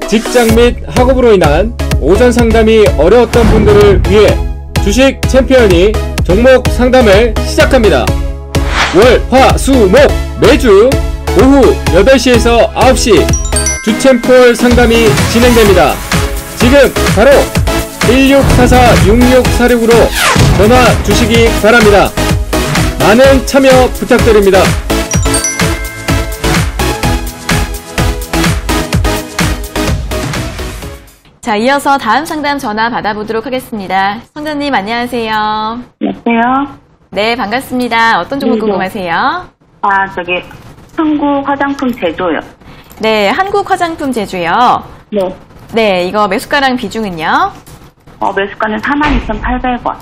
직장 및 학업으로 인한 오전 상담이 어려웠던 분들을 위해 주식 챔피언이 종목 상담을 시작합니다. 월, 화, 수, 목 매주 오후 8시에서 9시 주챔폴 상담이 진행됩니다. 지금 바로 1644-6646으로 전화 주시기 바랍니다. 많은 참여 부탁드립니다. 자, 이어서 다음 상담 전화 받아보도록 하겠습니다. 성자님 안녕하세요. 안녕하세요. 네, 반갑습니다. 어떤 종목 궁금하세요? 저기 한국 화장품 제조요. 네, 한국 화장품 제조요. 네. 네, 이거 매수가랑 비중은요? 매수가는 42,800원.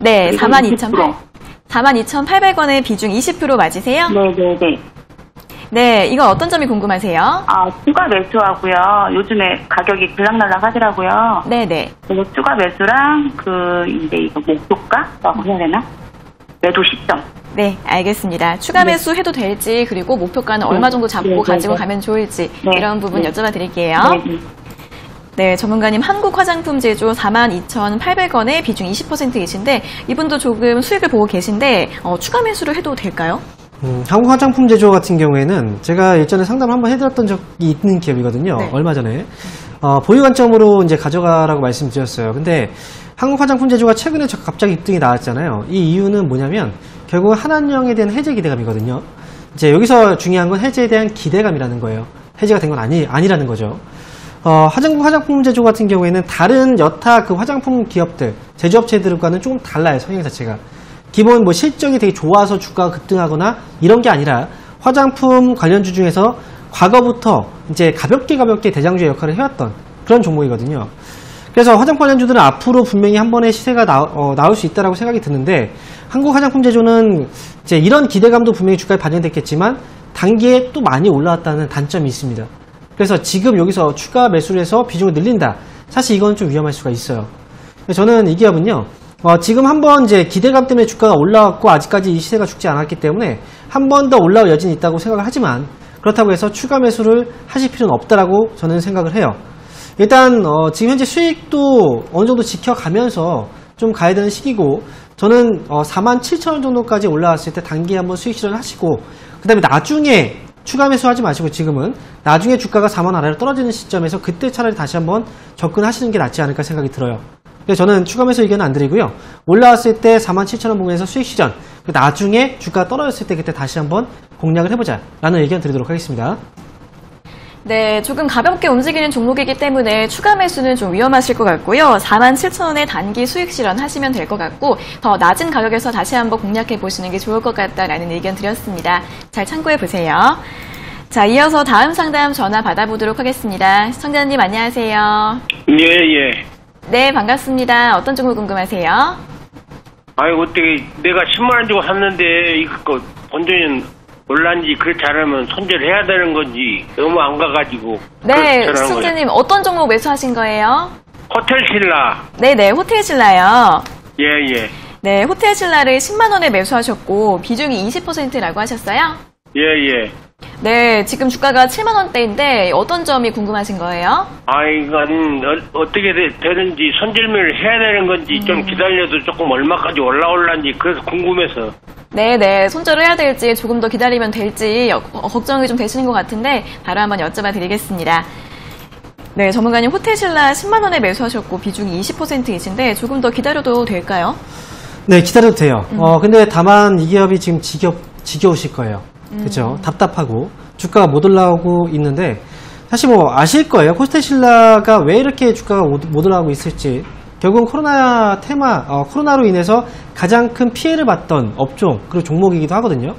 네, 42,800원의 비중 20% 맞으세요? 네네네. 네, 이거 어떤 점이 궁금하세요? 추가 매수하고요. 요즘에 가격이 들락날락 하더라고요. 네네. 그래서 추가 매수랑 이제 이거 목표가라고 해야 되나? 매도 시점. 네, 알겠습니다. 추가 매수 해도 될지, 그리고 목표가는 얼마 정도 잡고 가지고 가면 좋을지, 이런 부분 여쭤봐 드릴게요. 네, 전문가님 한국 화장품 제조 42,800원에 비중 20%이신데 이분도 조금 수익을 보고 계신데 추가 매수를 해도 될까요? 한국 화장품 제조 같은 경우에는 제가 예전에 상담을 한번 해드렸던 적이 있는 기업이거든요. 네. 얼마 전에 보유 관점으로 이제 가져가라고 말씀드렸어요. 근데 한국 화장품 제조가 최근에 갑자기 입등이 나왔잖아요. 이 이유는 뭐냐면 결국 한한령에 대한 해제 기대감이거든요. 이제 여기서 중요한 건 해제에 대한 기대감이라는 거예요. 해제가 된 건 아니라는 거죠. 한국 화장품 제조 같은 경우에는 다른 여타 그 화장품 기업들, 제조업체들과는 조금 달라요. 성향 자체가. 기본 실적이 되게 좋아서 주가가 급등하거나 이런 게 아니라 화장품 관련주 중에서 과거부터 이제 가볍게 대장주의 역할을 해왔던 그런 종목이거든요. 그래서 화장품 관련주들은 앞으로 분명히 한 번의 시세가 나올 수 있다라고 생각이 드는데 한국 화장품 제조는 이제 이런 기대감도 분명히 주가에 반영됐겠지만 단기에 또 많이 올라왔다는 단점이 있습니다. 그래서 지금 여기서 추가 매수를 해서 비중을 늘린다. 사실 이건 좀 위험할 수가 있어요. 저는 이 기업은요. 지금 한번 이제 기대감 때문에 주가가 올라왔고 아직까지 이 시세가 죽지 않았기 때문에 한 번 더 올라올 여진이 있다고 생각을 하지만 그렇다고 해서 추가 매수를 하실 필요는 없다라고 저는 생각을 해요. 일단 지금 현재 수익도 어느 정도 지켜가면서 좀 가야 되는 시기고 저는 47,000원 정도까지 올라왔을 때 단기에 한번 수익 실현하시고 그 다음에 나중에 추가 매수하지 마시고 지금은 나중에 주가가 4만 아래로 떨어지는 시점에서 그때 차라리 다시 한번 접근하시는 게 낫지 않을까 생각이 들어요. 그래서 저는 추가 매수 의견은 안 드리고요. 올라왔을 때 47,000원 부분에서 수익 실현, 나중에 주가가 떨어졌을 때 그때 다시 한번 공략을 해보자 라는 의견 드리도록 하겠습니다. 네, 조금 가볍게 움직이는 종목이기 때문에 추가 매수는 좀 위험하실 것 같고요. 47,000원의 단기 수익 실현하시면 될 것 같고 더 낮은 가격에서 다시 한번 공략해 보시는 게 좋을 것 같다라는 의견 드렸습니다. 잘 참고해 보세요. 자, 이어서 다음 상담 전화 받아보도록 하겠습니다. 시청자님 안녕하세요. 예. 네, 반갑습니다. 어떤 종목 궁금하세요? 어떻게 내가 10만원 주고 샀는데 이거 본전은 올란지 그렇지 않으면 손절해야 되는 건지 너무 안 가가지고. 네, 시청자님 어떤 종목 매수하신 거예요? 호텔 신라. 네네, 호텔 신라요. 예. 네, 호텔 신라를 10만원에 매수하셨고 비중이 20%라고 하셨어요? 예. 네, 지금 주가가 7만원대인데 어떤 점이 궁금하신 거예요? 이건 어떻게 되는지 손절매를 해야 되는 건지 좀 기다려도 조금 얼마까지 올라올란지 그래서 궁금해서. 네네, 손절을 해야 될지 조금 더 기다리면 될지 걱정이 좀 되시는 것 같은데 바로 한번 여쭤봐 드리겠습니다. 네, 전문가님 호텔 신라 10만원에 매수하셨고 비중이 20%이신데 조금 더 기다려도 될까요? 네, 기다려도 돼요. 근데 다만 이 기업이 지금 지겨우실 거예요. 그렇죠? 답답하고 주가가 못 올라오고 있는데 사실 아실 거예요. 호텔 신라가 왜 이렇게 주가가 못 올라오고 있을지. 결국은 코로나로 인해서 가장 큰 피해를 봤던 업종 그리고 종목이기도 하거든요.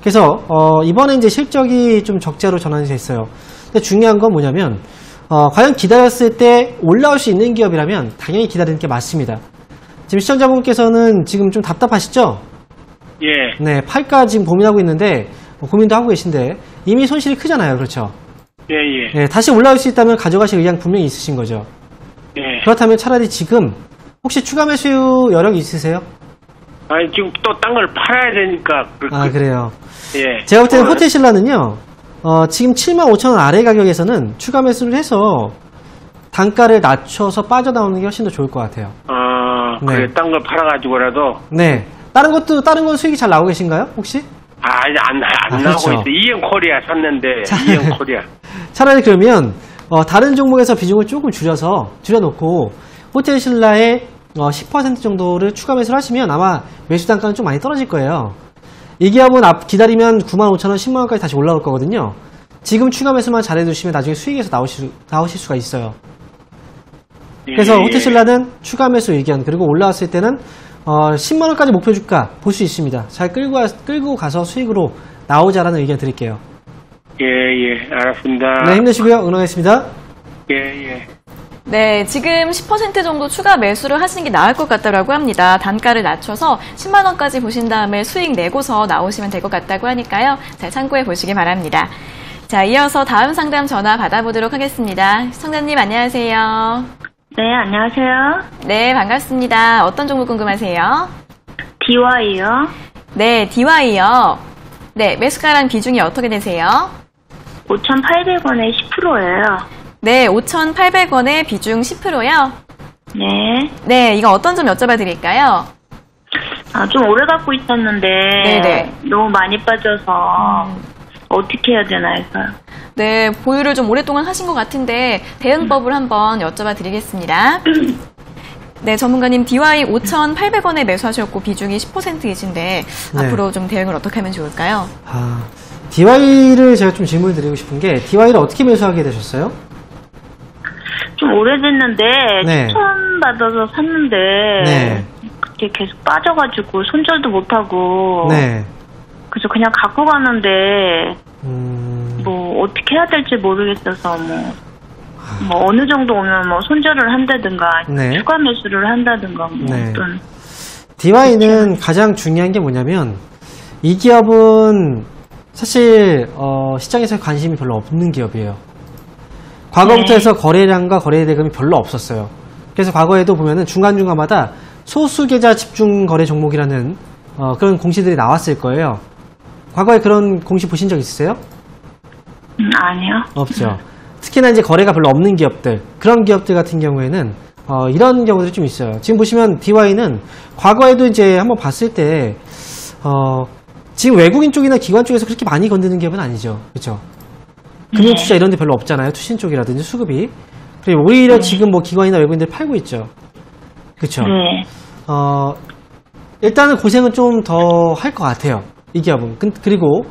그래서 이번에 이제 실적이 좀 적자로 전환이 됐어요. 근데 중요한 건 뭐냐면 과연 기다렸을 때 올라올 수 있는 기업이라면 당연히 기다리는 게 맞습니다. 지금 시청자분께서는 지금 좀 답답하시죠? 예. 네, 팔까 지금 고민하고 있는데 고민도 하고 계신데 이미 손실이 크잖아요. 그렇죠? 예. 네, 다시 올라올 수 있다면 가져가실 의향 분명히 있으신 거죠. 예. 그렇다면 차라리 지금 혹시 추가 매수 여력 있으세요? 지금 또 딴 걸 팔아야 되니까. 그래요. 예. 제가 볼 때는 호텔 신라는요. 지금 75,000원 아래 가격에서는 추가 매수를 해서 단가를 낮춰서 빠져나오는 게 훨씬 더 좋을 것 같아요. 그래, 네. 딴 걸 팔아가지고라도. 네. 다른 건 수익이 잘 나오고 계신가요, 혹시? 이제 안 그렇죠. 나오고 있어. 이형 코리아 샀는데, 이형 코리아. 차라리 그러면, 다른 종목에서 비중을 조금 줄여놓고, 호텔 신라에 10% 정도를 추가 매수를 하시면 아마 매수 단가는 좀 많이 떨어질 거예요. 이 기업은 기다리면 95,000원, 10만원까지 다시 올라올 거거든요. 지금 추가 매수만 잘해두시면 나중에 수익에서 나오실 수가 있어요. 그래서 호텔 신라는 추가 매수 의견, 그리고 올라왔을 때는 10만원까지 목표 주가 볼 수 있습니다. 잘 끌고 가서 수익으로 나오자라는 의견 드릴게요. 예, 알았습니다. 네, 힘내시고요. 응원하겠습니다. 예. 네, 지금 10% 정도 추가 매수를 하시는 게 나을 것 같다고 합니다. 단가를 낮춰서 10만 원까지 보신 다음에 수익 내고서 나오시면 될 것 같다고 하니까요. 잘 참고해 보시기 바랍니다. 자, 이어서 다음 상담 전화 받아보도록 하겠습니다. 시청자님 안녕하세요. 네, 안녕하세요. 네, 반갑습니다. 어떤 종목 궁금하세요? DY요. 네, DY요. 네, 매수가랑 비중이 어떻게 되세요? 5,800원에 10%예요. 네, 5,800원에 비중 10%요. 네. 네, 이거 어떤 점 여쭤봐 드릴까요? 좀 오래 갖고 있었는데 네네. 너무 많이 빠져서 어떻게 해야 되나 해서요. 네, 보유를 좀 오랫동안 하신 것 같은데 대응법을 한번 여쭤봐 드리겠습니다. 네, 전문가님 DY 5,800원에 매수하셨고 비중이 10%이신데 네. 앞으로 좀 대응을 어떻게 하면 좋을까요? DY를 제가 좀 질문을 드리고 싶은 게, DY를 어떻게 매수하게 되셨어요? 좀 오래됐는데 네. 추천받아서 샀는데 네. 그게 계속 빠져가지고 손절도 못하고 네. 그래서 그냥 갖고 가는데 음, 어떻게 해야 될지 모르겠어서 어느 정도 오면 손절을 한다든가 네. 추가 매수를 한다든가 네. 어떤 DY는 가장 중요한 게 뭐냐면, 이 기업은 사실 시장에서 관심이 별로 없는 기업이에요. 과거부터 해서 거래량과 거래 대금이 별로 없었어요. 그래서 과거에도 보면은 중간중간마다 소수 계좌 집중 거래 종목이라는 그런 공시들이 나왔을 거예요. 과거에 그런 공시 보신 적 있으세요? 아니요. 없죠. 특히나 이제 거래가 별로 없는 기업들, 그런 기업들 같은 경우에는 이런 경우들이 좀 있어요. 지금 보시면 DY는 과거에도 이제 한번 봤을 때 지금 외국인 쪽이나 기관 쪽에서 그렇게 많이 건드는 기업은 아니죠. 그렇죠? 금융투자 이런 데 별로 없잖아요. 투신 쪽이라든지 수급이. 그리고 오히려 지금 기관이나 외국인들 팔고 있죠. 그렇죠? 네. 일단은 고생은 좀 더 할 것 같아요. 이 기업은. 그리고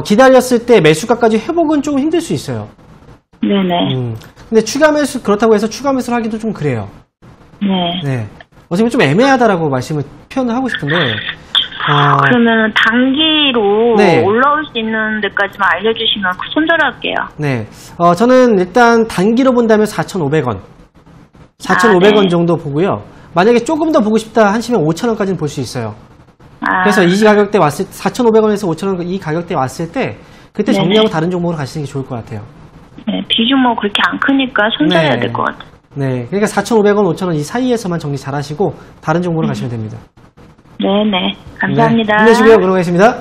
기다렸을 때 매수가까지 회복은 좀 힘들 수 있어요. 네네. 근데 추가 매수, 그렇다고 해서 추가 매수를 하기도 좀 그래요. 네. 네. 어차피 좀 애매하다라고 표현을 하고 싶은데. 그러면 단기로 네. 올라올 수 있는 데까지만 알려주시면 손절할게요. 네. 저는 일단 단기로 본다면 4,500원. 4,500원 네. 정도 보고요. 만약에 조금 더 보고 싶다 하시면 5,000원까지는 볼 수 있어요. 그래서 이 가격대 4,500원에서 5,000원 이 가격대 왔을 때, 그때 네네. 정리하고 다른 종목으로 가시는 게 좋을 것 같아요. 네, 비중 그렇게 안 크니까 손절해야 네. 될 것 같아요. 네. 그러니까 4,500원, 5,000원 이 사이에서만 정리 잘 하시고, 다른 종목으로 가시면 됩니다. 네네. 감사합니다. 네. 힘내시고요. 그러고 계십니다.